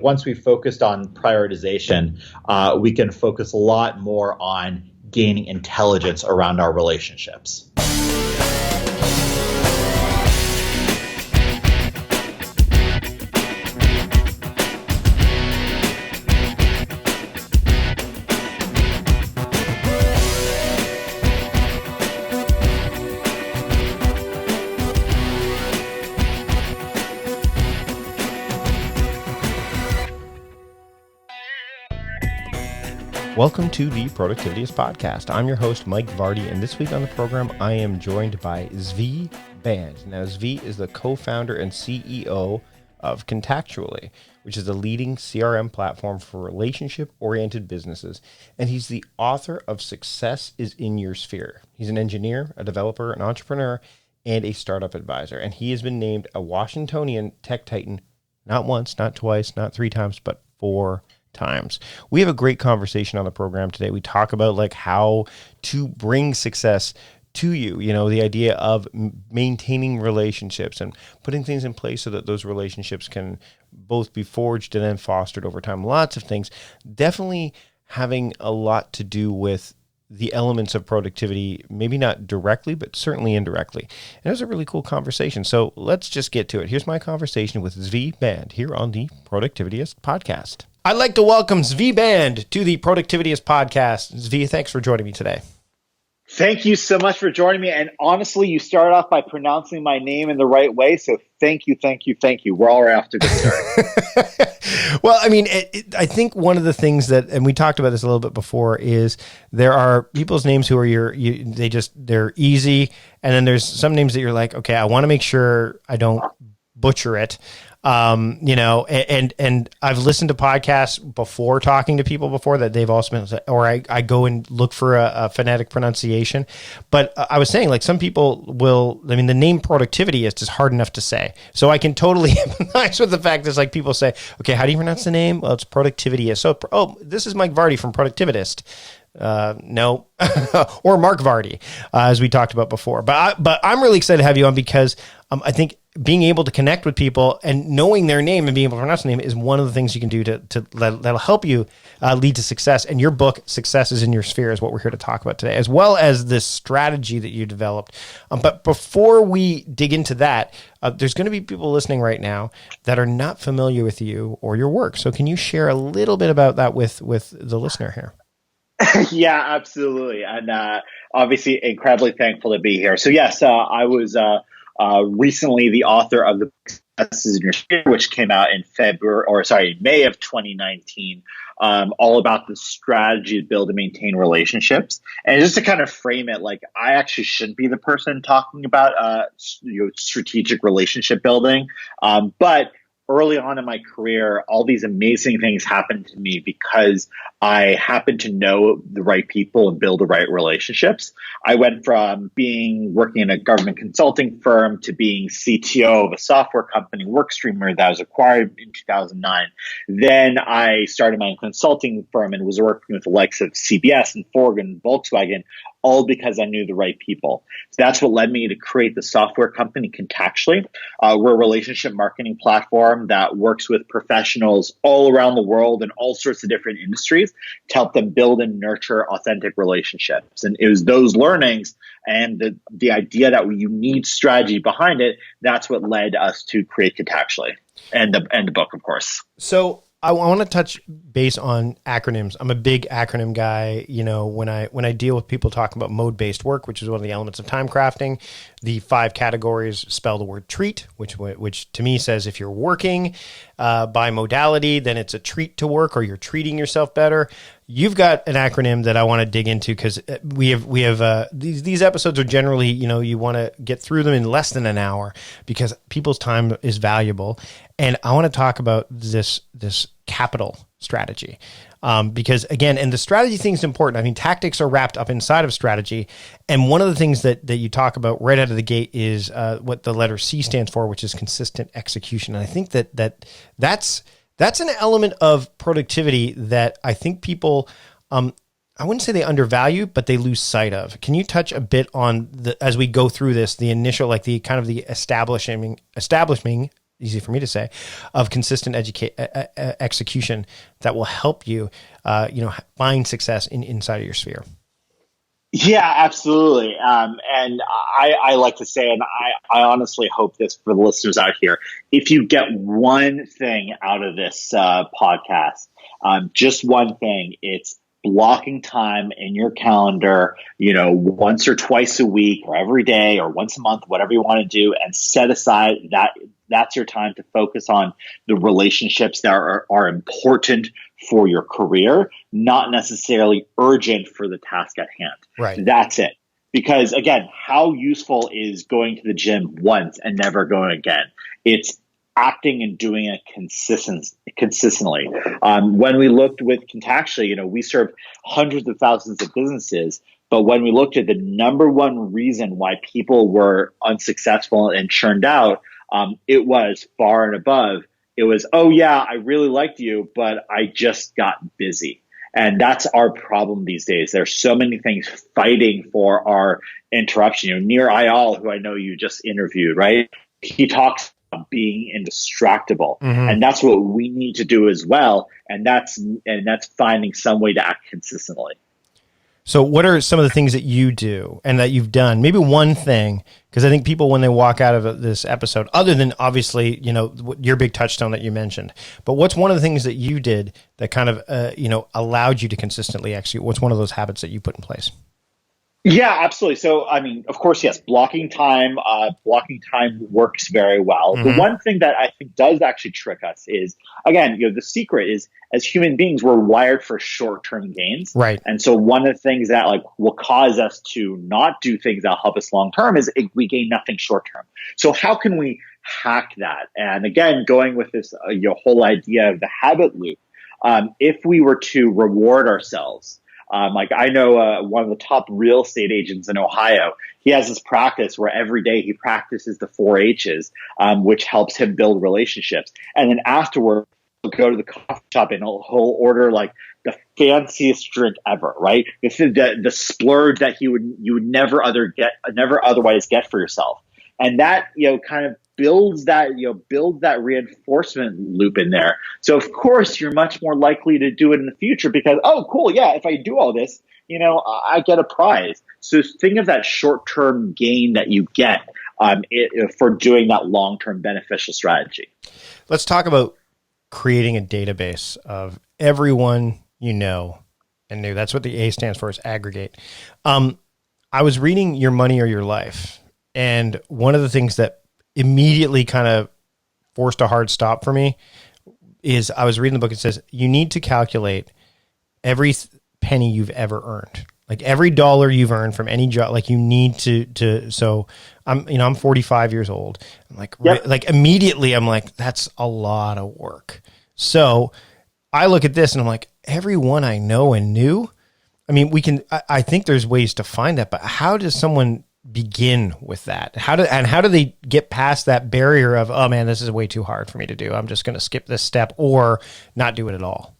once we focused on prioritization, we can focus a lot more on gaining intelligence around our relationships. Welcome to the Productivityist Podcast. I'm your host, Mike Vardy, and this week on the program, I am joined by Zvi Band. Now, Zvi is the co-founder and CEO of Contactually, which is a leading CRM platform for relationship-oriented businesses, and he's the author of Success is in Your Sphere. He's an engineer, a developer, an entrepreneur, and a startup advisor, and he has been named a Washingtonian Tech Titan not once, not twice, not 3 times, but 4 times. We have a great conversation on the program today. We talk about like how to bring success to you, the idea of maintaining relationships and putting things in place so that those relationships can both be forged and then fostered over time. Lots of things, definitely having a lot to do with the elements of productivity, maybe not directly, but certainly indirectly. And it was a really cool conversation. So let's just get to it. Here's my conversation with Zvi Band here on the Productivityist Podcast. I'd like to welcome Zvi Band to the Productivityist Podcast. Zvi, thanks for joining me today. Thank you so much for joining me. And honestly, you started off by pronouncing my name in the right way. So thank you. We're all right off to a good start. Well, I mean, I think one of the things that, and we talked about this a little bit before, is there are people's names who are they're easy. And then there's some names that you're like, okay, I want to make sure I don't butcher it. And I've listened to podcasts before talking to people before that they've also been, or I go and look for a phonetic pronunciation. But I was saying, like, some people the name Productivityist is hard enough to say. So I can totally empathize with the fact that, like, people say, okay, how do you pronounce the name? Well, it's Productivityist. So, this is Mike Vardy from Productivitist. No, or Mark Vardy, as we talked about before. But I'm really excited to have you on because I think being able to connect with people and knowing their name and being able to pronounce the name is one of the things you can do that'll help you lead to success. And your book, Success is in Your Sphere, is what we're here to talk about today, as well as this strategy that you developed. But before we dig into that, there's going to be people listening right now that are not familiar with you or your work. So can you share a little bit about that with the listener here? Yeah, absolutely. And obviously incredibly thankful to be here. So yes, I was recently the author of the Success is in Your Sphere, which came out in May of 2019, all about the strategy to build and maintain relationships. And just to kind of frame it, like, I actually shouldn't be the person talking about strategic relationship building, but early on in my career, all these amazing things happened to me because I happened to know the right people and build the right relationships. I went from working in a government consulting firm to being CTO of a software company, WorkStreamer, that was acquired in 2009. Then I started my own consulting firm and was working with the likes of CBS and Ford and Volkswagen, all because I knew the right people. So that's what led me to create the software company Contactually. We're a relationship marketing platform that works with professionals all around the world in all sorts of different industries to help them build and nurture authentic relationships. And it was those learnings and the idea that you need strategy behind it, that's what led us to create Contactually and the book, of course. So I want to touch base on acronyms. I'm a big acronym guy. When I deal with people talking about mode-based work, which is one of the elements of time crafting, the 5 categories spell the word treat, which to me says if you're working by modality, then it's a treat to work, or you're treating yourself better. You've got an acronym that I want to dig into because we have these episodes are generally, you want to get through them in less than an hour because people's time is valuable. And I want to talk about this capital strategy. Because again, and the strategy thing is important. I mean, tactics are wrapped up inside of strategy. And one of the things that you talk about right out of the gate is what the letter C stands for, which is consistent execution. And I think that's an element of productivity that I think people, I wouldn't say they undervalue, but they lose sight of. Can you touch a bit on as we go through this, the initial, like the kind of the establishing easy for me to say, of consistent execution that will help you, find success inside of your sphere. Yeah, absolutely. And I like to say, and I honestly hope this for the listeners out here, if you get one thing out of this podcast, just one thing, it's blocking time in your calendar, once or twice a week or every day or once a month, whatever you want to do, and set aside that's your time to focus on the relationships that are important for your career, not necessarily urgent for the task at hand. Right. That's it. Because again, how useful is going to the gym once and never going again? It's acting and doing it consistently. When we looked with Contactually, we serve hundreds of thousands of businesses. But when we looked at the number one reason why people were unsuccessful and churned out, it was far and above. It was, oh yeah, I really liked you, but I just got busy. And that's our problem these days. There's so many things fighting for our interruption. Nir Eyal, who I know you just interviewed, right? He talks about being indistractable. Mm-hmm. And that's what we need to do as well. And that's finding some way to act consistently. So what are some of the things that you do and that you've done? Maybe one thing, because I think people, when they walk out of this episode, other than obviously, your big touchstone that you mentioned, but what's one of the things that you did that kind of, allowed you to consistently execute? What's one of those habits that you put in place? Yeah, absolutely. So, of course, yes, blocking time works very well. Mm-hmm. The one thing that I think does actually trick us is, again, the secret is, as human beings, we're wired for short-term gains. Right. And so one of the things that will cause us to not do things that help us long-term is we gain nothing short-term. So how can we hack that? And again, going with this whole idea of the habit loop, if we were to reward ourselves, I know one of the top real estate agents in Ohio, he has this practice where every day he practices the 4 H's, which helps him build relationships. And then afterward, he'll go to the coffee shop and he'll order the fanciest drink ever, right? This is the splurge that you would never otherwise get for yourself. And that, kind of builds that reinforcement loop in there. So of course you're much more likely to do it in the future because, oh, cool. Yeah. If I do all this, I get a prize. So think of that short-term gain that you get for doing that long-term beneficial strategy. Let's talk about creating a database of everyone you know and knew. That's what the A stands for, is aggregate. I was reading Your Money or Your Life, and one of the things that immediately kind of forced a hard stop for me is I was reading the book. It says you need to calculate every penny you've ever earned, like every dollar you've earned from any job. Like you need to. So I'm 45 years old. I'm like, yep. Like immediately I'm like, that's a lot of work. So I look at this and I'm like, everyone I know and knew. I mean, I think there's ways to find that, but how does someone begin with that? How do they get past that barrier of, oh man, this is way too hard for me to do, I'm just going to skip this step or not do it at all?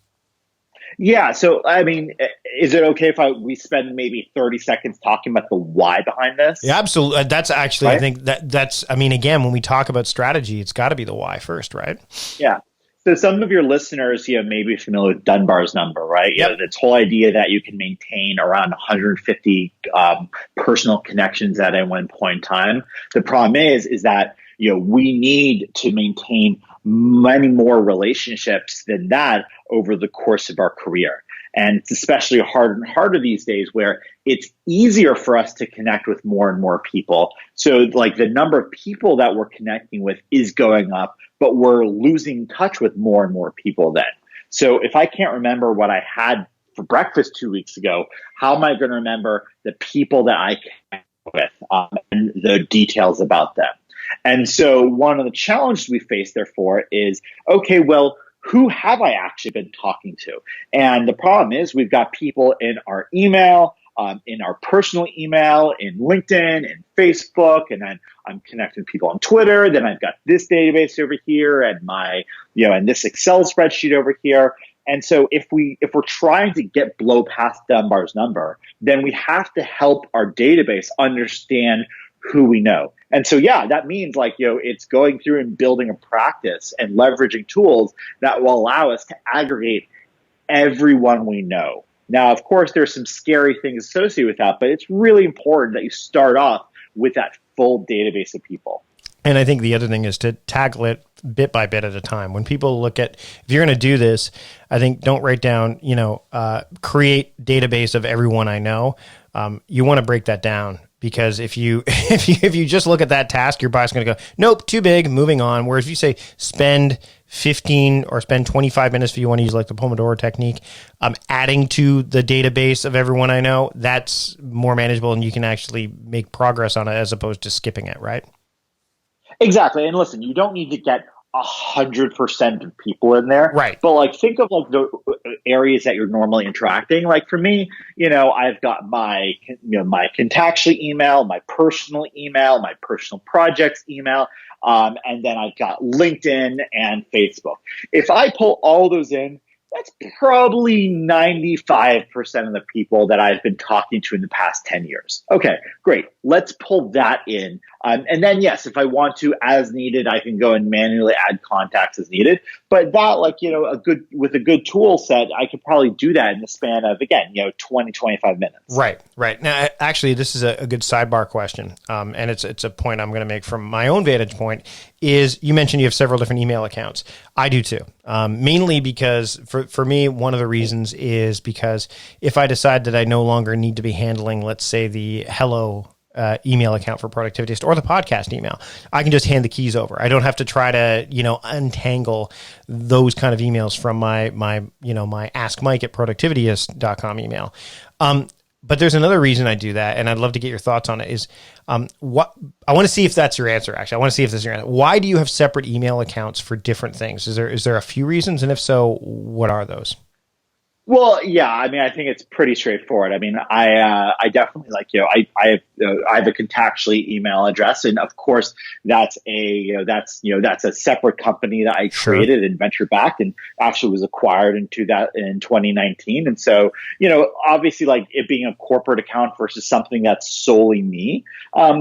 Yeah. So, is it okay if we spend maybe 30 seconds talking about the why behind this? Yeah, absolutely. That's actually, right? I think again, when we talk about strategy, it's got to be the why first, right? Yeah. So some of your listeners, may be familiar with Dunbar's number, right? Yep. This whole idea that you can maintain around 150 personal connections at any one point in time. The problem is that, we need to maintain many more relationships than that over the course of our career. And it's especially harder and harder these days where it's easier for us to connect with more and more people. So the number of people that we're connecting with is going up, but we're losing touch with more and more people then. So if I can't remember what I had for breakfast 2 weeks ago, how am I going to remember the people that I connect with and the details about them? And so one of the challenges we face, therefore, is, okay, well, who have I actually been talking to? And the problem is we've got people in our email, in our personal email, in LinkedIn, in Facebook, and then I'm connecting people on Twitter. Then I've got this database over here and and this Excel spreadsheet over here. And so if we're trying to blow past Dunbar's number, then we have to help our database understand who we know. And so, yeah, that means it's going through and building a practice and leveraging tools that will allow us to aggregate everyone we know. Now, of course, there's some scary things associated with that, but it's really important that you start off with that full database of people. And I think the other thing is to tackle it bit by bit at a time. When people look at, if you're going to do this, I think don't write down, create database of everyone I know. You want to break that down, because if you just look at that task, your boss is going to go, nope, too big, moving on. Whereas if you say spend 15 or spend 25 minutes, if you want to use like the Pomodoro technique, adding to the database of everyone I know, that's more manageable and you can actually make progress on it as opposed to skipping it, right? Exactly. And listen, you don't need to get 100% of people in there. Right. But think of the areas that you're normally interacting. Like for me, I've got my Contactually email, my personal projects email, and then I've got LinkedIn and Facebook. If I pull all those in, that's probably 95% of the people that I've been talking to in the past 10 years. Okay, great. Let's pull that in. And then, yes, if I want to, as needed, I can go and manually add contacts as needed. But that, with a good tool set, I could probably do that in the span of, again, 20, 25 minutes. Right. Now, actually, this is a good sidebar question. And it's a point I'm going to make from my own vantage point, is you mentioned you have several different email accounts. I do too. Mainly because for me, one of the reasons is because if I decide that I no longer need to be handling, let's say, the hello email account for Productivityist or the podcast email, I can just hand the keys over. I don't have to try to, untangle those kind of emails from my ask Mike at productivityist.com email. But there's another reason I do that, and I'd love to get your thoughts on it, is what I want to see if that's your answer, actually. I want to see if this is your answer. Why do you have separate email accounts for different things? Is there a few reasons? And if so, what are those? Well, yeah, I think it's pretty straightforward. I definitely I have a Contactually email address, and of course that's a separate company that I created and venture backed, and actually was acquired in 2019. And so, obviously, it being a corporate account versus something that's solely me,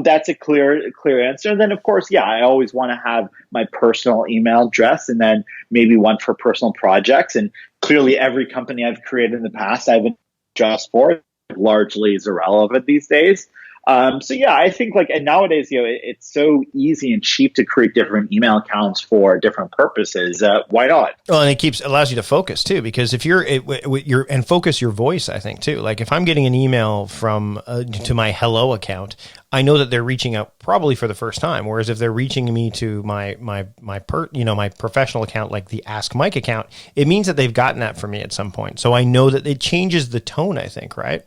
that's a clear answer. And then, of course, yeah, I always want to have my personal email address, and then maybe one for personal projects. And clearly, every company I've created in the past, I've been just for it. Largely is irrelevant these days. So yeah, I think and nowadays, it's so easy and cheap to create different email accounts for different purposes. Why not? Well, and it allows you to focus too, because if and focus your voice, I think too. Like if I'm getting an email from to my hello account, I know that they're reaching out probably for the first time. Whereas if they're reaching me to my professional account, like the Ask Mike account, it means that they've gotten that from me at some point. So I know that it changes the tone, I think, right?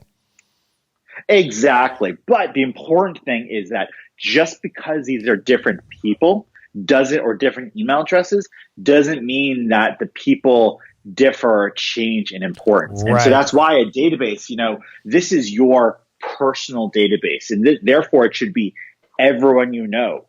Exactly. But the important thing is that just because these are different people or different email addresses doesn't mean that the people differ or change in importance. Right. And so that's why a database, this is your personal database, and therefore it should be everyone you know.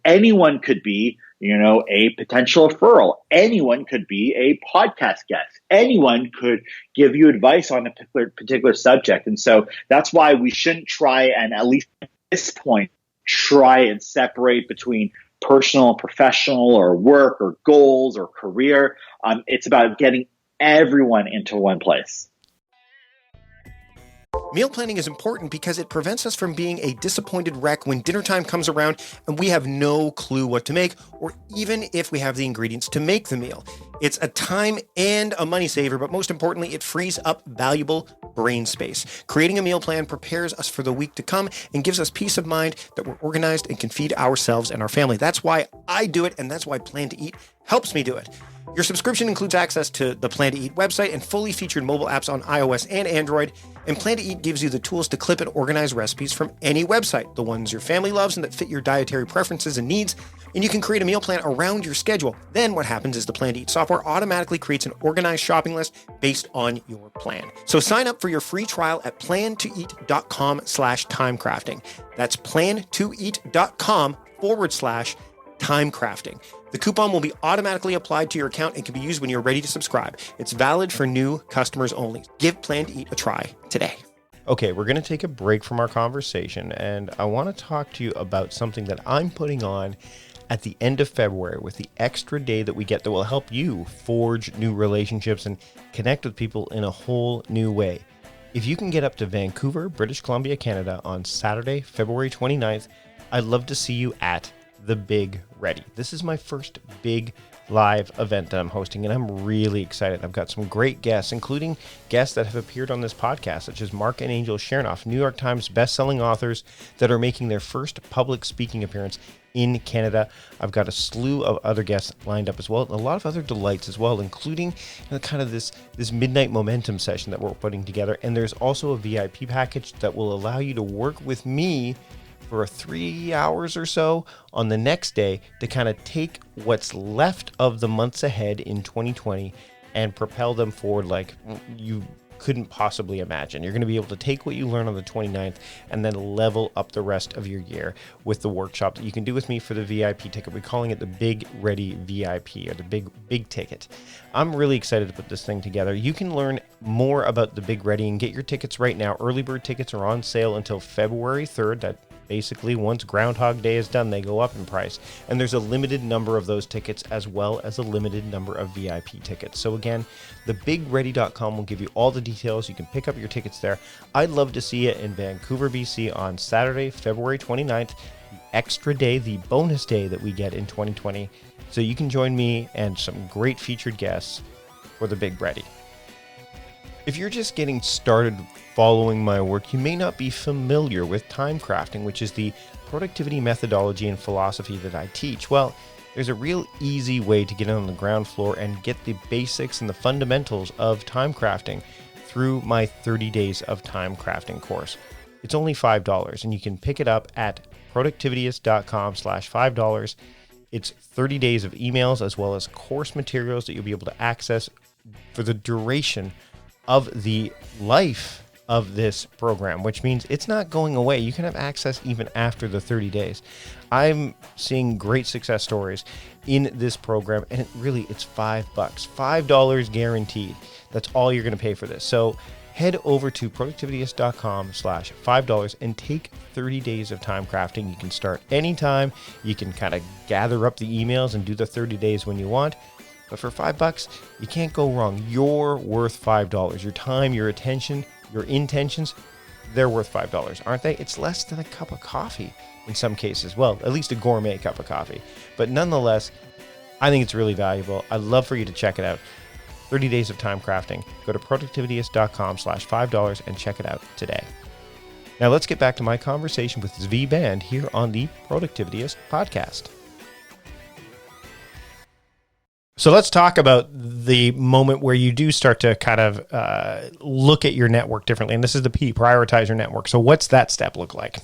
Anyone could be, a potential referral. Anyone could be a podcast guest. Anyone could give you advice on a particular subject. And so that's why we shouldn't try, and at least at this point, try and separate between personal, professional, or work, or goals, or career. It's about getting everyone into one place. Meal planning is important because it prevents us from being a disappointed wreck when dinner time comes around and we have no clue what to make, or even if we have the ingredients to make the meal. It's a time and a money saver, but most importantly, it frees up valuable brain space. Creating a meal plan prepares us for the week to come and gives us peace of mind that we're organized and can feed ourselves and our family. That's why I do it, and that's why Plan to Eat helps me do it. Your subscription includes access to the Plan to Eat website and fully featured mobile apps on iOS and Android. And Plan to Eat gives you the tools to clip and organize recipes from any website, the ones your family loves and that fit your dietary preferences and needs. And you can create a meal plan around your schedule. Then what happens is the Plan to Eat software automatically creates an organized shopping list based on your plan. So sign up for your free trial at plantoeat.com/timecrafting. That's plantoeat.com/timecrafting. The coupon will be automatically applied to your account and can be used when you're ready to subscribe. It's valid for new customers only. Give Plan to Eat a try today. Okay, we're going to take a break from our conversation, and I want to talk to you about something that I'm putting on at the end of February with the extra day that we get that will help you forge new relationships and connect with people in a whole new way. If you can get up to Vancouver, British Columbia, Canada on Saturday, February 29th, I'd love to see you at The Big Ready. This is my first big live event that I'm hosting, and I'm really excited. I've got some great guests, including guests that have appeared on this podcast, such as Mark and Angel Chernoff, New York Times best-selling authors that are making their first public speaking appearance in Canada. I've got a slew of other guests lined up as well, and a lot of other delights as well, including kind of this midnight momentum session that we're putting together. And there's also a VIP package that will allow you to work with me for 3 hours or so on the next day to kind of take what's left of the months ahead in 2020 and propel them forward like you couldn't possibly imagine. You're going to be able to take what you learn on the 29th and then level up the rest of your year with the workshop that you can do with me for the VIP ticket. We're calling it the Big Ready VIP, or the big ticket. I'm really excited to put this thing together. You can learn more about the Big Ready and get your tickets right now. Early bird tickets are on sale until February 3rd. That basically, once Groundhog Day is done, they go up in price. And there's a limited number of those tickets as well as a limited number of VIP tickets. So again, thebigready.com will give you all the details. You can pick up your tickets there. I'd love to see you in Vancouver, BC on Saturday, February 29th, the extra day, the bonus day that we get in 2020. So you can join me and some great featured guests for the Big Ready. If you're just getting started following my work, you may not be familiar with time crafting, which is the productivity methodology and philosophy that I teach. Well, there's a real easy way to get in on the ground floor and get the basics and the fundamentals of time crafting through my 30 Days of Time Crafting course. It's only $5, and you can pick it up at productivityist.com/$5. It's 30 days of emails as well as course materials that you'll be able to access for the duration of the life of this program, which means it's not going away. You can have access even after the 30 days. I'm seeing great success stories in this program, and it's $5, $5 guaranteed. That's all you're going to pay for this. So head over to productivityist.com/$5 and take 30 days of time crafting. You can start anytime. You can kind of gather up the emails and do the 30 days when you want. But for $5, you can't go wrong. You're worth $5. Your time, your attention, your intentions, they're worth $5, aren't they? It's less than a cup of coffee in some cases. Well, at least a gourmet cup of coffee. But nonetheless, I think it's really valuable. I'd love for you to check it out. 30 Days of Time Crafting. Go to productivityist.com/$5 and check it out today. Now let's get back to my conversation with Zvi Band here on the Productivityist podcast. So let's talk about the moment where you do start to kind of look at your network differently. And this is the P, prioritize your network. So what's that step look like?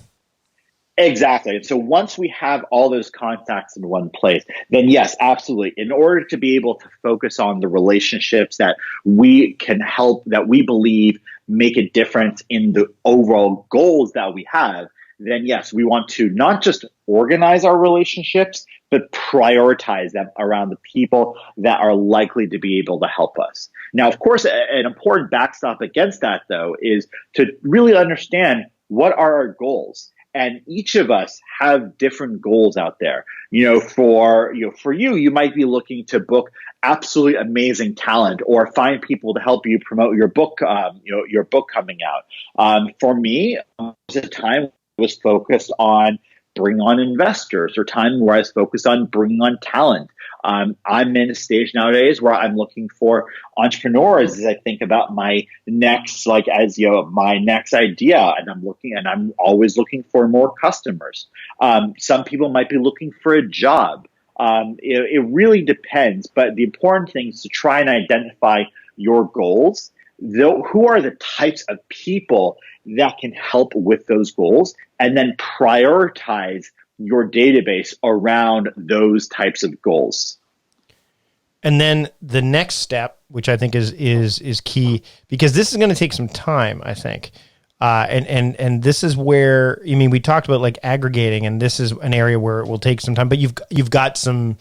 Exactly. And so once we have all those contacts in one place, then yes, absolutely. In order to be able to focus on the relationships that we can help, that we believe make a difference in the overall goals that we have, then yes, we want to not just organize our relationships, but prioritize them around the people that are likely to be able to help us. Now, of course, an important backstop against that, though, is to really understand what are our goals. And each of us have different goals out there. For you, you might be looking to book absolutely amazing talent or find people to help you promote your book, your book coming out. For me, there's a time was focused on bringing on investors, or time where I was focused on bringing on talent. I'm in a stage nowadays where I'm looking for entrepreneurs as I think about my next, my next idea, and I'm always looking for more customers. Some people might be looking for a job. It really depends, but the important thing is to try and identify your goals. Who are the types of people that can help with those goals, and then prioritize your database around those types of goals. And then the next step, which I think is key, because this is going to take some time, I think. And this is where, we talked about like aggregating, and this is an area where it will take some time, but you've got some,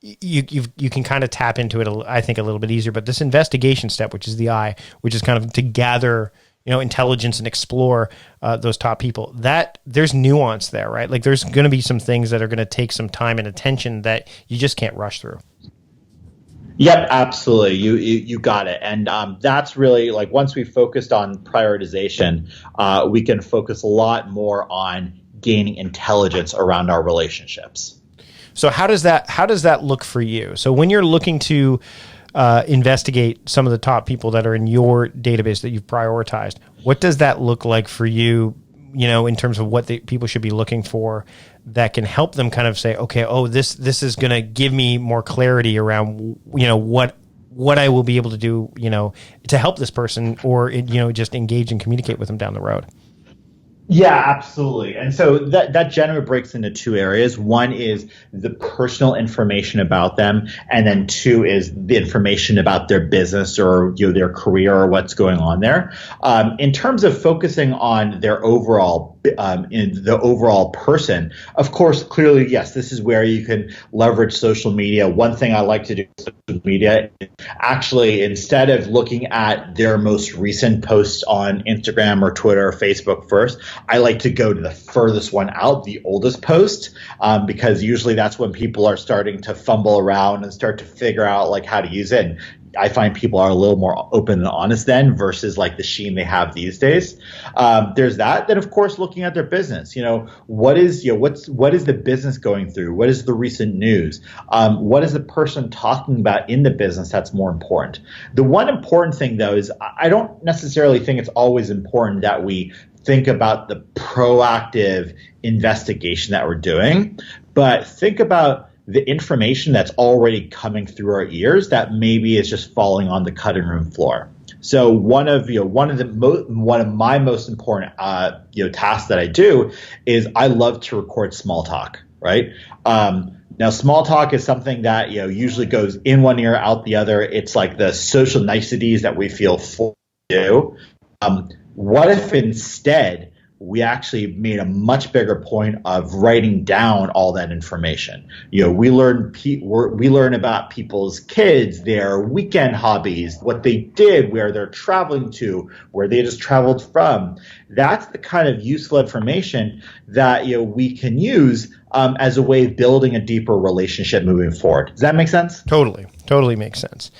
you can kind of tap into it, I think, a little bit easier. But this investigation step, which is the I, which is kind of to gather, intelligence and explore those top people. That there's nuance there, right? Like there's going to be some things that are going to take some time and attention that you just can't rush through. Yep, absolutely. You got it. And that's really like once we focused on prioritization, we can focus a lot more on gaining intelligence around our relationships. So how does that look for you? So when you're looking to investigate some of the top people that are in your database that you've prioritized, what does that look like for you, in terms of what people should be looking for that can help them kind of say, okay, this is going to give me more clarity around, what I will be able to do, to help this person or, just engage and communicate with them down the road. Yeah, absolutely. And so that generally breaks into two areas. One is the personal information about them, and then two is the information about their business or their career or what's going on there. In terms of focusing on their overall in the overall person, of course, clearly, yes, this is where you can leverage social media. One thing I like to do with social media is actually, instead of looking at their most recent posts on Instagram or Twitter or Facebook first, I like to go to the furthest one out, the oldest post, because usually that's when people are starting to fumble around and start to figure out like how to use it. And I find people are a little more open and honest then versus like the sheen they have these days. There's that. Then of course, looking at their business, what is the business going through? What is the recent news? What is the person talking about in the business that's more important? The one important thing though is I don't necessarily think it's always important that we think about the proactive investigation that we're doing, but think about the information that's already coming through our ears that maybe is just falling on the cutting room floor. So one of my most important tasks that I do is I love to record small talk, right? Now, small talk is something that usually goes in one ear, out the other. It's like the social niceties that we feel forced to do. What if instead we actually made a much bigger point of writing down all that information? We learn about people's kids, their weekend hobbies, what they did, where they're traveling to, where they just traveled from. That's the kind of useful information that we can use as a way of building a deeper relationship moving forward. Does that make sense? Totally makes sense.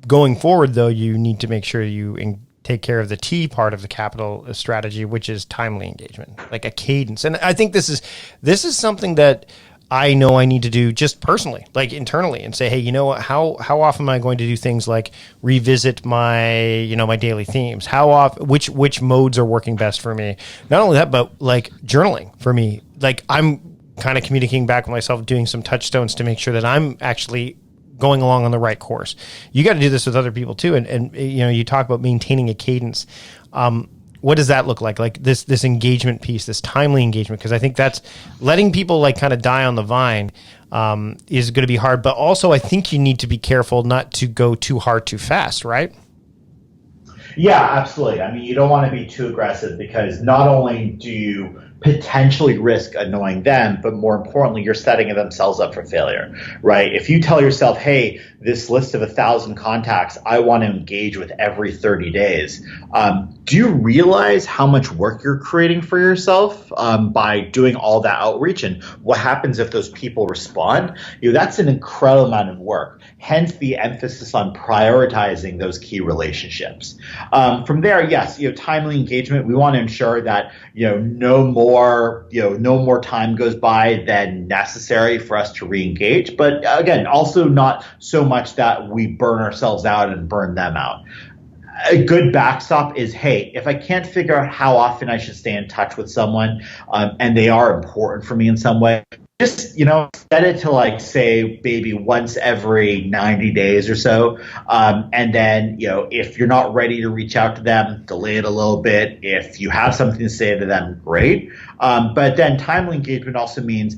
Going forward, though, you need to make sure you take care of the T part of the capital strategy, which is timely engagement, like a cadence. And I think this is something that I know I need to do just personally, like internally, and say, hey, how often am I going to do things like revisit my, my daily themes? How often, which modes are working best for me? Not only that, but like journaling for me, like I'm kind of communicating back with myself, doing some touchstones to make sure that I'm actually going along on the right course. You got to do this with other people too. And you talk about maintaining a cadence. What does that look like? Like this engagement piece, this timely engagement, because I think that's letting people like kind of die on the vine is going to be hard. But also I think you need to be careful not to go too hard, too fast, right? Yeah, absolutely. I mean, you don't want to be too aggressive because not only do you potentially risk annoying them, but more importantly, you're setting themselves up for failure, right? If you tell yourself, hey, this list of 1,000 contacts, I want to engage with every 30 days. Do you realize how much work you're creating for yourself by doing all that outreach? And what happens if those people respond? That's an incredible amount of work. Hence the emphasis on prioritizing those key relationships. From there, yes, timely engagement. We want to ensure that no more time goes by than necessary for us to re-engage. But again, also not so much that we burn ourselves out and burn them out. A good backstop is, hey, if I can't figure out how often I should stay in touch with someone, and they are important for me in some way, just set it to like say maybe once every 90 days or so, and then if you're not ready to reach out to them, delay it a little bit. If you have something to say to them, great. But then timely engagement also means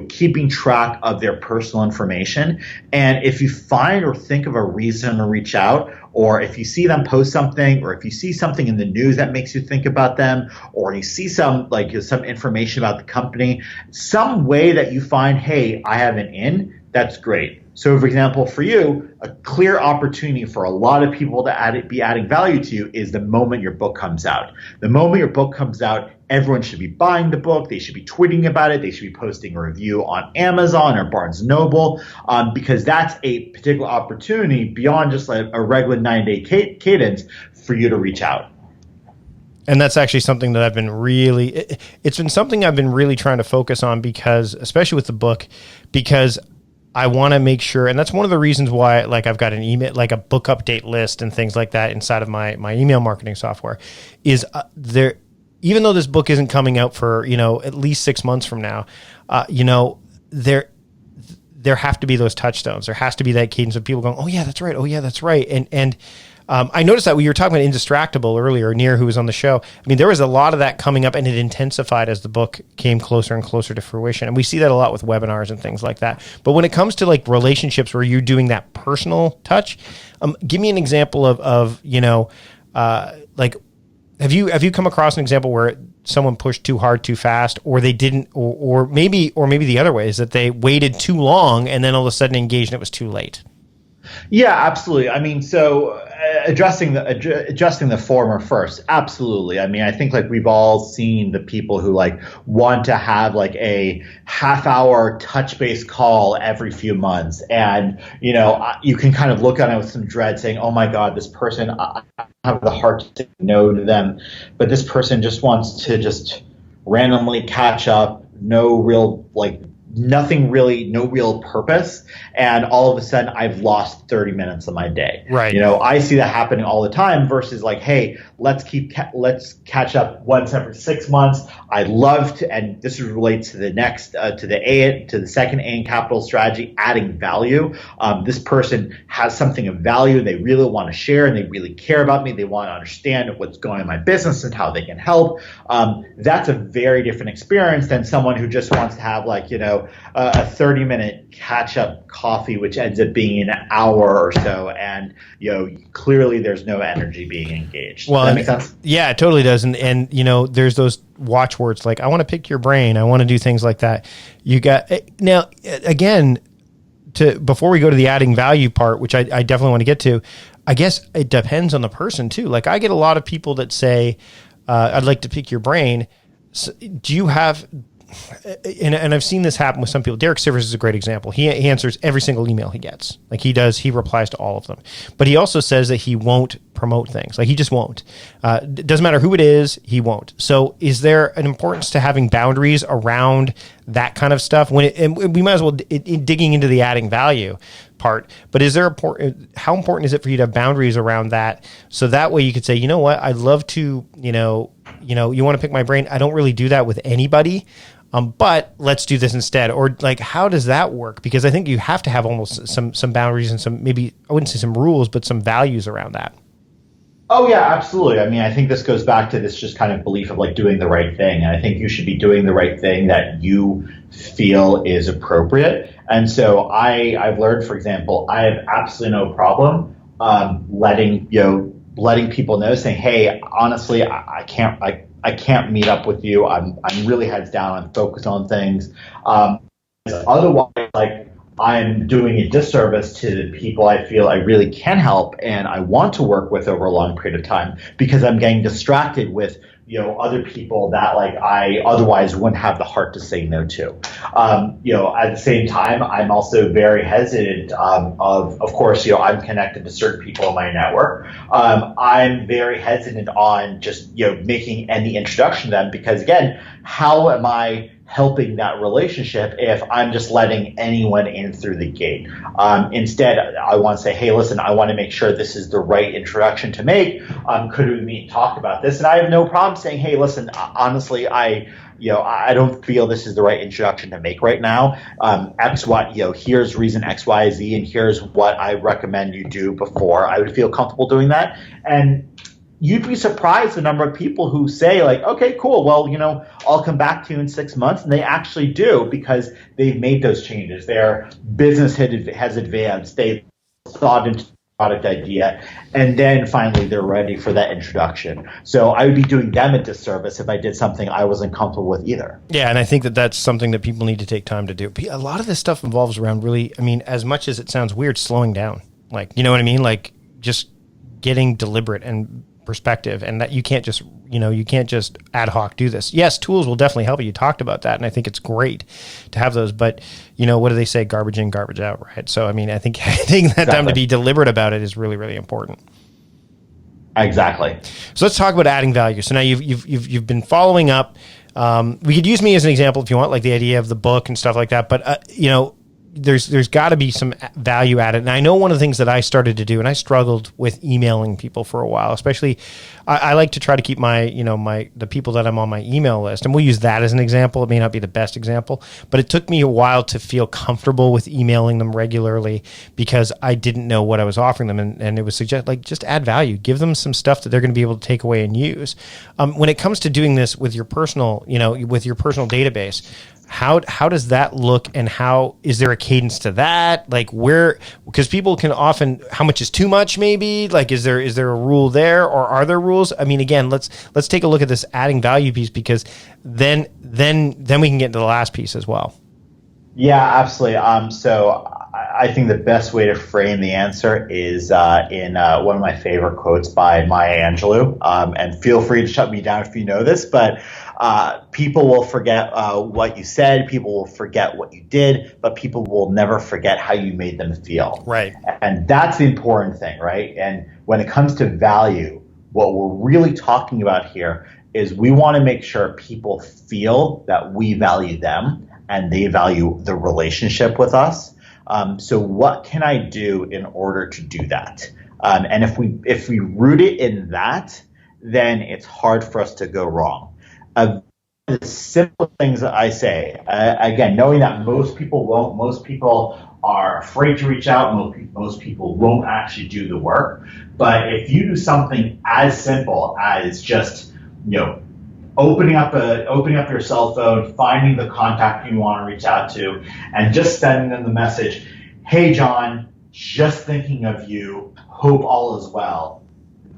keeping track of their personal information. And if you find or think of a reason to reach out, or if you see them post something, or if you see something in the news that makes you think about them, or you see some information about the company, some way that you find, hey, I have an in, that's great. So, for example, for you, a clear opportunity for a lot of people to be adding value to you is the moment your book comes out. The moment your book comes out, everyone should be buying the book. They should be tweeting about it. They should be posting a review on Amazon or Barnes & Noble, because that's a particular opportunity beyond just like a regular 9-day cadence for you to reach out. And that's actually something that it's been something I've been really trying to focus on, because, especially with the book, because I want to make sure, and that's one of the reasons why, like, I've got an email, like a book update list and things like that inside of my email marketing software, is there, even though this book isn't coming out for, at least 6 months from now, there have to be those touchstones. There has to be that cadence of people going, oh yeah, that's right. Oh yeah, that's right. And I noticed that when you were talking about Indistractable earlier, Nir, who was on the show, I mean, there was a lot of that coming up, and it intensified as the book came closer and closer to fruition. And we see that a lot with webinars and things like that. But when it comes to like relationships where you're doing that personal touch, give me an example of like, have you come across an example where someone pushed too hard too fast, or they didn't, or maybe the other way is that they waited too long and then all of a sudden engaged and it was too late? Yeah, absolutely. I mean, so addressing the former first, absolutely. I mean, I think like we've all seen the people who like want to have like a half-hour touch-base call every few months, and you can kind of look at it with some dread, saying, "Oh my God, this person, I have the heart to say no to them," but this person just wants to just randomly catch up, no real nothing really, no real purpose, and all of a sudden I've lost 30 minutes of my day. Right. I see that happening all the time versus like, hey, let's catch up once every 6 months. I love to, and this relates to the next, to the second A in capital strategy, adding value. This person has something of value they really want to share, and they really care about me. They want to understand what's going on in my business and how they can help. That's a very different experience than someone who just wants to have a 30-minute catch-up coffee, which ends up being an hour or so, and clearly there's no energy being engaged. Well, does that make sense? Yeah, it totally does. And there's those watchwords like, I want to pick your brain, I want to do things like that. You got now again, before we go to the adding value part, which I definitely want to get to, I guess it depends on the person too. Like, I get a lot of people that say, I'd like to pick your brain. So, do you have, and I've seen this happen with some people. Derek Sivers is a great example. He answers every single email he gets. Like, he replies to all of them. But he also says that he won't promote things. Like, he just won't. It doesn't matter who it is, he won't. So is there an importance to having boundaries around that kind of stuff? And we might as well digging into the adding value part, but how important is it for you to have boundaries around that? So that way you could say, you know what, I'd love to, you want to pick my brain. I don't really do that with anybody. But let's do this instead. Or like, how does that work? Because I think you have to have almost some boundaries and some, maybe, I wouldn't say some rules, but some values around that. Oh yeah, absolutely. I mean, I think this goes back to this just kind of belief of like doing the right thing. And I think you should be doing the right thing that you feel is appropriate. And so I've learned, for example, I have absolutely no problem letting people know, saying, hey, honestly, I can't meet up with you. I'm really heads down. I'm focused on things. Otherwise, like, I'm doing a disservice to the people I feel I really can help and I want to work with over a long period of time, because I'm getting distracted with other people that like I otherwise wouldn't have the heart to say no to. At the same time, I'm also very hesitant of course, I'm connected to certain people in my network. I'm very hesitant on just, making any introduction to them, because again, how am I helping that relationship if I'm just letting anyone in through the gate? Instead, I want to say, hey, listen, I want to make sure this is the right introduction to make. Could we meet and talk about this? And I have no problem saying, hey, listen, honestly, I don't feel this is the right introduction to make right now. X, Y, here's reason X, Y, Z, and here's what I recommend you do before I would feel comfortable doing that. And you'd be surprised the number of people who say like, okay, cool, well, I'll come back to you in 6 months. And they actually do, because they've made those changes. Their business has advanced. They've thought into product idea, and then finally they're ready for that introduction. So I would be doing them a disservice if I did something I wasn't comfortable with either. Yeah, and I think that that's something that people need to take time to do. A lot of this stuff involves around really, I mean, as much as it sounds weird, slowing down. Like, you know what I mean? Like just getting deliberate and perspective, and that you can't just ad hoc do this. Yes, tools will definitely help you. You talked about that, and I think it's great to have those, but what do they say? Garbage in, garbage out, right? So, I mean, I think taking that time to be deliberate about it is really, really important. Exactly. So let's talk about adding value. So now you've been following up. We could use me as an example if you want, like the idea of the book and stuff like that, but there's got to be some value added. And I know one of the things that I started to do, and I struggled with emailing people for a while, especially I like to try to keep the people that I'm on my email list, and we'll use that as an example. It may not be the best example, but it took me a while to feel comfortable with emailing them regularly because I didn't know what I was offering them. And it was just add value, give them some stuff that they're going to be able to take away and use. When it comes to doing this with your personal, with your personal database, how does that look, and how is there a cadence to that? Like because people can often, how much is too much maybe? Like is there a rule there, or are there rules? I mean, again, let's take a look at this adding value piece, because then we can get into the last piece as well. Yeah, absolutely. So I think the best way to frame the answer is in one of my favorite quotes by Maya Angelou. And feel free to shut me down if you know this, but people will forget what you said, people will forget what you did, but people will never forget how you made them feel. Right. And that's the important thing, right? And when it comes to value, what we're really talking about here is we want to make sure people feel that we value them and they value the relationship with us. So what can I do in order to do that? And if we root it in that, then it's hard for us to go wrong. The simple things that I say, again, knowing that most people won't, most people are afraid to reach out, most people won't actually do the work. But if you do something as simple as just, opening up your cell phone, finding the contact you want to reach out to, and just sending them the message, "Hey John, just thinking of you, hope all is well."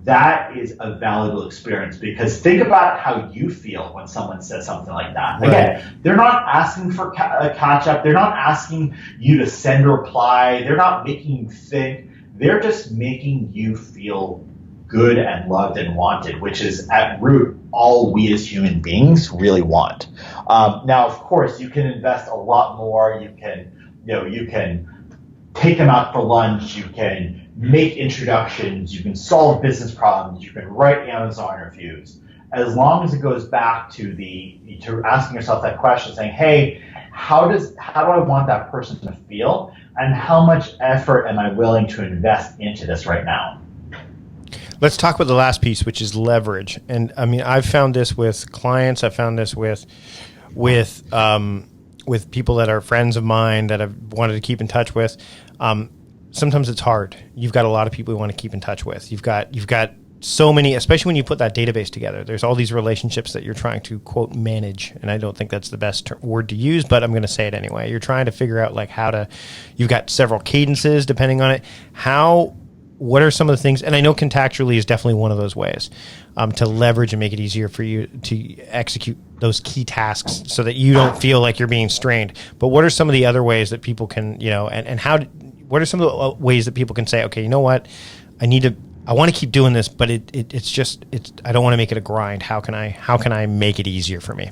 That is a valuable experience, because think about how you feel when someone says something like that. Right. Again, they're not asking for a catch up. They're not asking you to send a reply. They're not making you think. They're just making you feel good and loved and wanted, which is at root all we as human beings really want. Now, of course, you can invest a lot more. You can take them out for lunch. You can make introductions, you can solve business problems, you can write Amazon reviews. As long as it goes back to asking yourself that question, saying, hey, how do I want that person to feel, and how much effort am I willing to invest into this right now? Let's talk about the last piece, which is leverage. And I mean, I've found this with clients, I've found this with people that are friends of mine that I've wanted to keep in touch with. Sometimes it's hard. You've got a lot of people you want to keep in touch with. You've got so many, especially when you put that database together. There's all these relationships that you're trying to, quote, manage. And I don't think that's the best word to use, but I'm going to say it anyway. You're trying to figure out you've got several cadences depending on it. What are some of the things, and I know Contactually is definitely one of those ways to leverage and make it easier for you to execute those key tasks so that you don't feel like you're being strained. But what are some of the other ways that people can, what are some of the ways that people can say, okay, you know what, I want to keep doing this, but it's I don't want to make it a grind. How can I make it easier for me?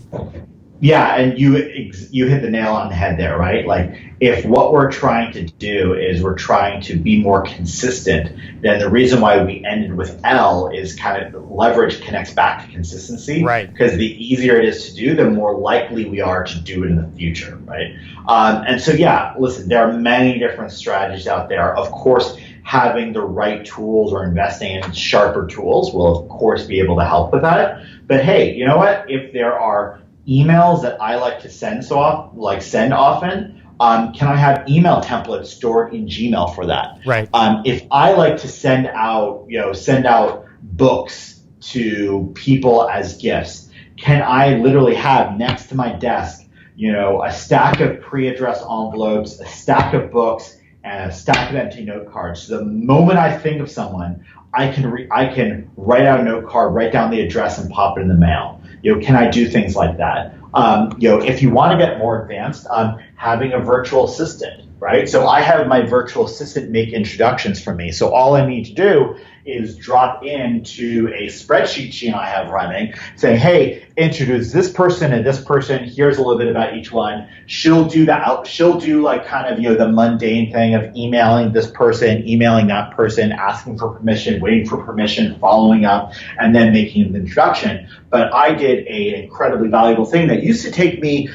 Yeah, and you hit the nail on the head there, right? Like, if what we're trying to do is we're trying to be more consistent, then the reason why we ended with L is kind of leverage connects back to consistency. Right. Because the easier it is to do, the more likely we are to do it in the future, right? And so, yeah, listen, there are many different strategies out there. Of course, having the right tools or investing in sharper tools will, of course, be able to help with that. But hey, you know what? If there are emails that I like to send often, can I have email templates stored in Gmail for that? Right. If I like to send out books to people as gifts, can I literally have next to my desk, a stack of pre-addressed envelopes, a stack of books, and a stack of empty note cards. So the moment I think of someone, I can write out a note card, write down the address, and pop it in the mail. Can I do things like that? If you want to get more advanced, having a virtual assistant, right? So I have my virtual assistant make introductions for me. So all I need to do is drop into a spreadsheet she and I have running, saying, hey, introduce this person and this person. Here's a little bit about each one. She'll do that. She'll do like kind of, the mundane thing of emailing this person, emailing that person, asking for permission, waiting for permission, following up, and then making an introduction. But I did an incredibly valuable thing that used to take me,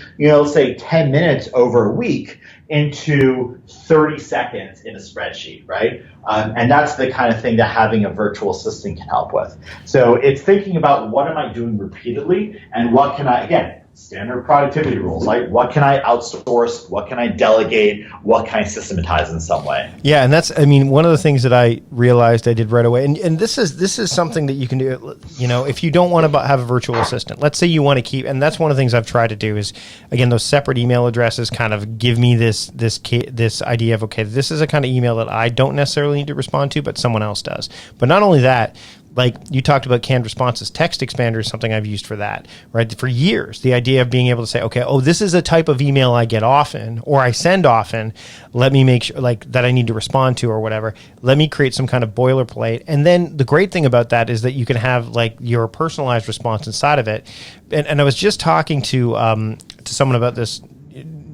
say 10 minutes over a week into 30 seconds in a spreadsheet, right? And that's the kind of thing that having a virtual assistant can help with. So it's thinking about what am I doing repeatedly and what can I, again, standard productivity rules, like what can I outsource, what can I delegate, what can I systematize in some way. Yeah, and that's, one of the things that I realized I did right away, and this is something that you can do, if you don't want to have a virtual assistant, let's say you want to keep, and that's one of the things I've tried to do is, again, those separate email addresses kind of give me this idea of, okay, this is a kind of email that I don't necessarily need to respond to, but someone else does. But not only that, like you talked about canned responses, text expander is something I've used for that, right? For years, the idea of being able to say, okay, this is a type of email I get often or I send often. Let me make sure like that I need to respond to or whatever. Let me create some kind of boilerplate. And then the great thing about that is that you can have like your personalized response inside of it. And I was just talking to someone about this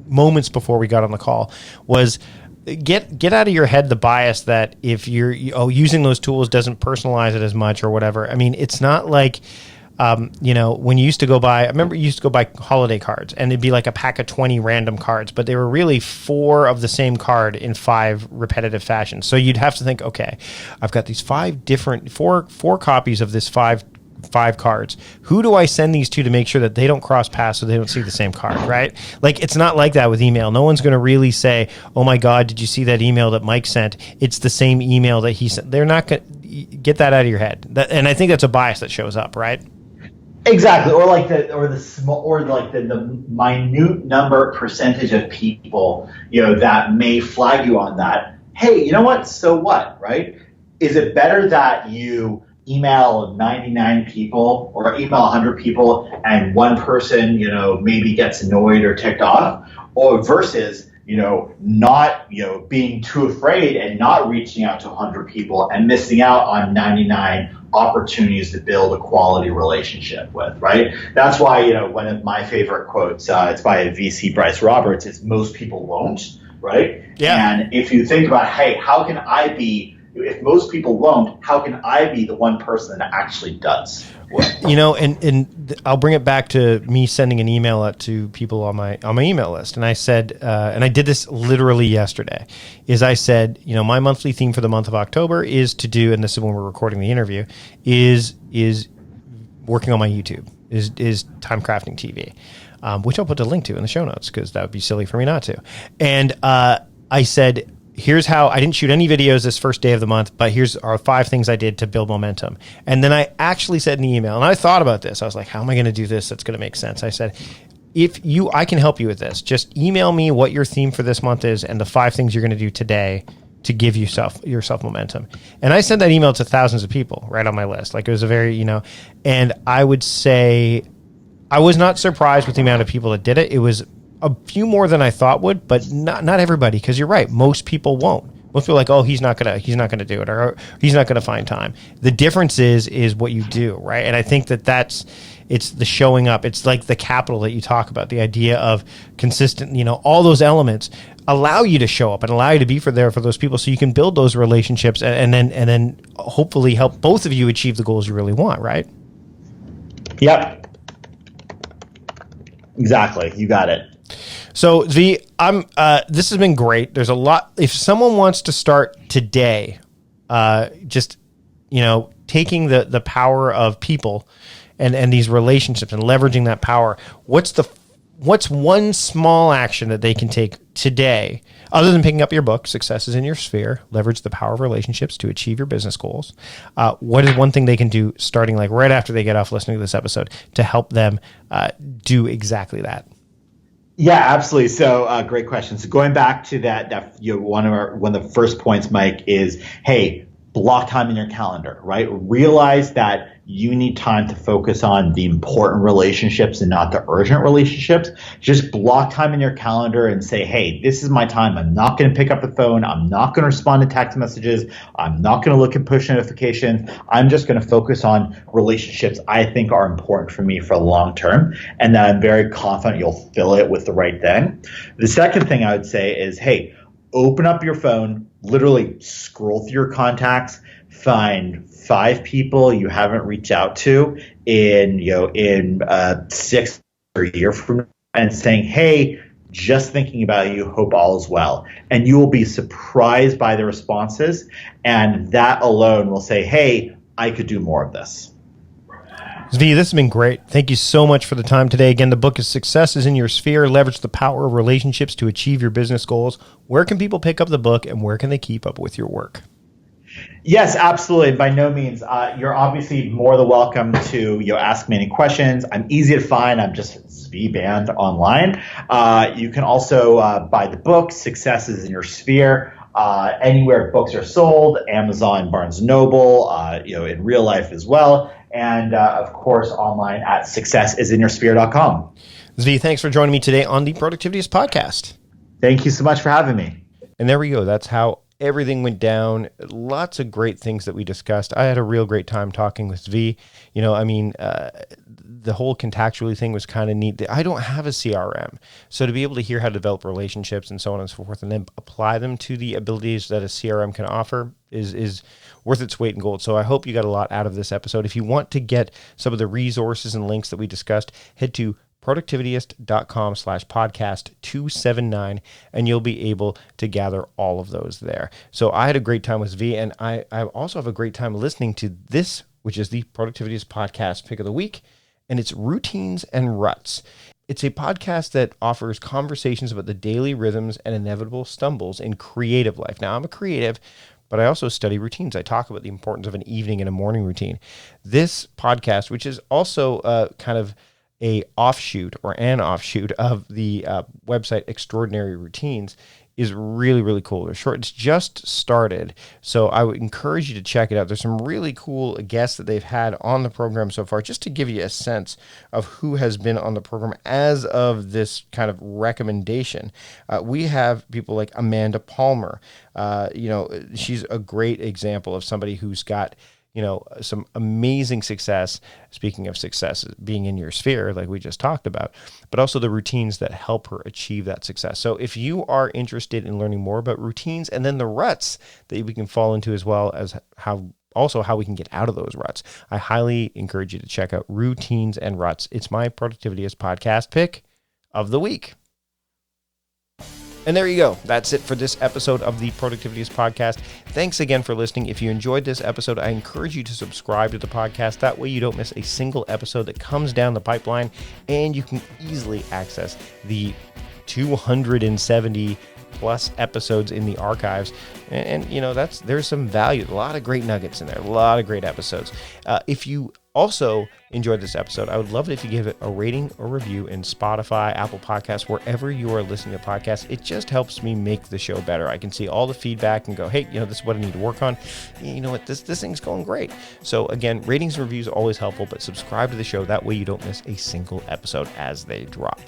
moments before we got on the call was get out of your head the bias that if you're using those tools doesn't personalize it as much or whatever. It's not like when you used to go buy, I remember you used to go buy holiday cards and it'd be like a pack of 20 random cards, but they were really 4 of the same card in 5 repetitive fashions. So you'd have to think, okay, I've got these 5 different, four copies of this 5 cards. Who do I send these to make sure that they don't cross paths so they don't see the same card, right? Like, it's not like that with email. No one's going to really say, oh my God, did you see that email that Mike sent? It's the same email that he sent. They're not going to get that out of your head. And I think that's a bias that shows up, right? Exactly. Or like the minute number percentage of people, that may flag you on that. Hey, you know what? So what, right? Is it better that you email 99 people or email 100 people and one person, maybe gets annoyed or ticked off, or versus, not, being too afraid and not reaching out to 100 people and missing out on 99 opportunities to build a quality relationship with, right? That's why, one of my favorite quotes, it's by a VC, Bryce Roberts, is most people won't, right? Yeah. And if you think about, hey, how can I be, if most people won't, how can I be the one person that actually does? And I'll bring it back to me sending an email out to people on my email list. And I said, and I did this literally yesterday, is I said, my monthly theme for the month of October is to do, and this is when we're recording the interview, is working on my YouTube, is time crafting TV, which I'll put a link to in the show notes because that would be silly for me not to. And I said, here's how I didn't shoot any videos this first day of the month, but here's our 5 things I did to build momentum. And then I actually said in the email, and I thought about this. I was like, how am I going to do this that's going to make sense? I said, I can help you with this. Just email me what your theme for this month is and the 5 things you're going to do today to give yourself momentum. And I sent that email to thousands of people right on my list. Like, it was a very, and I would say I was not surprised with the amount of people that did it. It was a few more than I thought would, but not everybody, because you're right. Most people won't. Most people are like, oh, he's not gonna do it, or he's not gonna find time. The difference is what you do, right? And I think it's the showing up. It's like the capital that you talk about, the idea of consistent, all those elements allow you to show up and allow you to be there for those people, so you can build those relationships and then hopefully help both of you achieve the goals you really want, right? Yep. Exactly. You got it. So Zvi, this has been great. There's a lot. If someone wants to start today, taking the power of people and these relationships and leveraging that power, what's one small action that they can take today, other than picking up your book, Success is in Your Sphere, Leverage the Power of Relationships to Achieve Your Business Goals? What is one thing they can do starting right after they get off listening to this episode to help them do exactly that? Yeah, absolutely. So, great question. So, going back to one of the first points, Mike, is hey, block time in your calendar, right? Realize that you need time to focus on the important relationships and not the urgent relationships. Just block time in your calendar and say, hey, this is my time. I'm not going to pick up the phone. I'm not going to respond to text messages. I'm not going to look at push notifications. I'm just going to focus on relationships I think are important for me for the long term. And then I'm very confident you'll fill it with the right thing. The second thing I would say is, hey, open up your phone, literally scroll through your contacts, find 5 people you haven't reached out to in 6 or a year from now, and saying, hey, just thinking about you, hope all is well. And you will be surprised by the responses. And that alone will say, hey, I could do more of this. Zvi, this has been great. Thank you so much for the time today. Again, the book is Success is in Your Sphere. Leverage the power of relationships to achieve your business goals. Where can people pick up the book and where can they keep up with your work? Yes, absolutely. By no means. You're obviously more than welcome to ask me any questions. I'm easy to find. I'm just Zvi Band online. You can also buy the book, Success is in Your Sphere, anywhere books are sold, Amazon, Barnes & Noble, in real life as well. And of course, online at successisinyoursphere.com. Zvi, thanks for joining me today on the Productivityist Podcast. Thank you so much for having me. And there we go. That's how everything went down. Lots of great things that we discussed. I had a real great time talking with Zvi. The whole Contactually thing was kind of neat. I don't have a CRM. So to be able to hear how to develop relationships and so on and so forth, and then apply them to the abilities that a CRM can offer is worth its weight in gold. So I hope you got a lot out of this episode. If you want to get some of the resources and links that we discussed, head to productivityist.com/podcast279, and you'll be able to gather all of those there. So I had a great time with Zvi, and I also have a great time listening to this, which is the Productivityist Podcast Pick of the Week, and it's Routines and Ruts. It's a podcast that offers conversations about the daily rhythms and inevitable stumbles in creative life. Now, I'm a creative, but I also study routines. I talk about the importance of an evening and a morning routine. This podcast, which is also kind of an offshoot of the website Extraordinary Routines, is really, really cool. They're short. It's just started, so I would encourage you to check it out. There's some really cool guests that they've had on the program so far, just to give you a sense of who has been on the program as of this kind of recommendation. We have people like Amanda Palmer. She's a great example of somebody who's got some amazing success. Speaking of success, being in your sphere, like we just talked about, but also the routines that help her achieve that success. So if you are interested in learning more about routines and then the ruts that we can fall into, as well as how we can get out of those ruts, I highly encourage you to check out Routines and Ruts. It's my Productivityist Podcast Pick of the Week. And there you go. That's it for this episode of the Productivityist Podcast. Thanks again for listening. If you enjoyed this episode, I encourage you to subscribe to the podcast. That way you don't miss a single episode that comes down the pipeline, and you can easily access the 270 plus episodes in the archives. And there's some value, a lot of great nuggets in there, a lot of great episodes. If you also enjoyed this episode, I would love it if you give it a rating or review in Spotify, Apple Podcasts, wherever you are listening to podcasts. It just helps me make the show better. I can see all the feedback and go, hey, this is what I need to work on. You know what, this thing's going great. So again, ratings and reviews are always helpful, but subscribe to the show. That way you don't miss a single episode as they drop.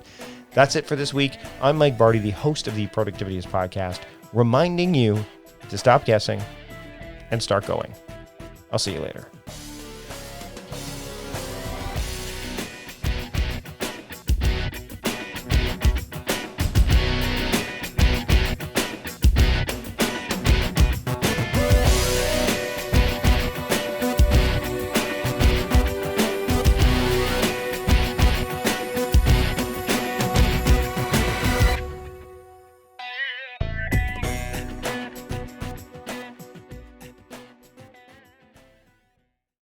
That's it for this week. I'm Mike Vardy, the host of the Productivityist Podcast, reminding you to stop guessing and start going. I'll see you later.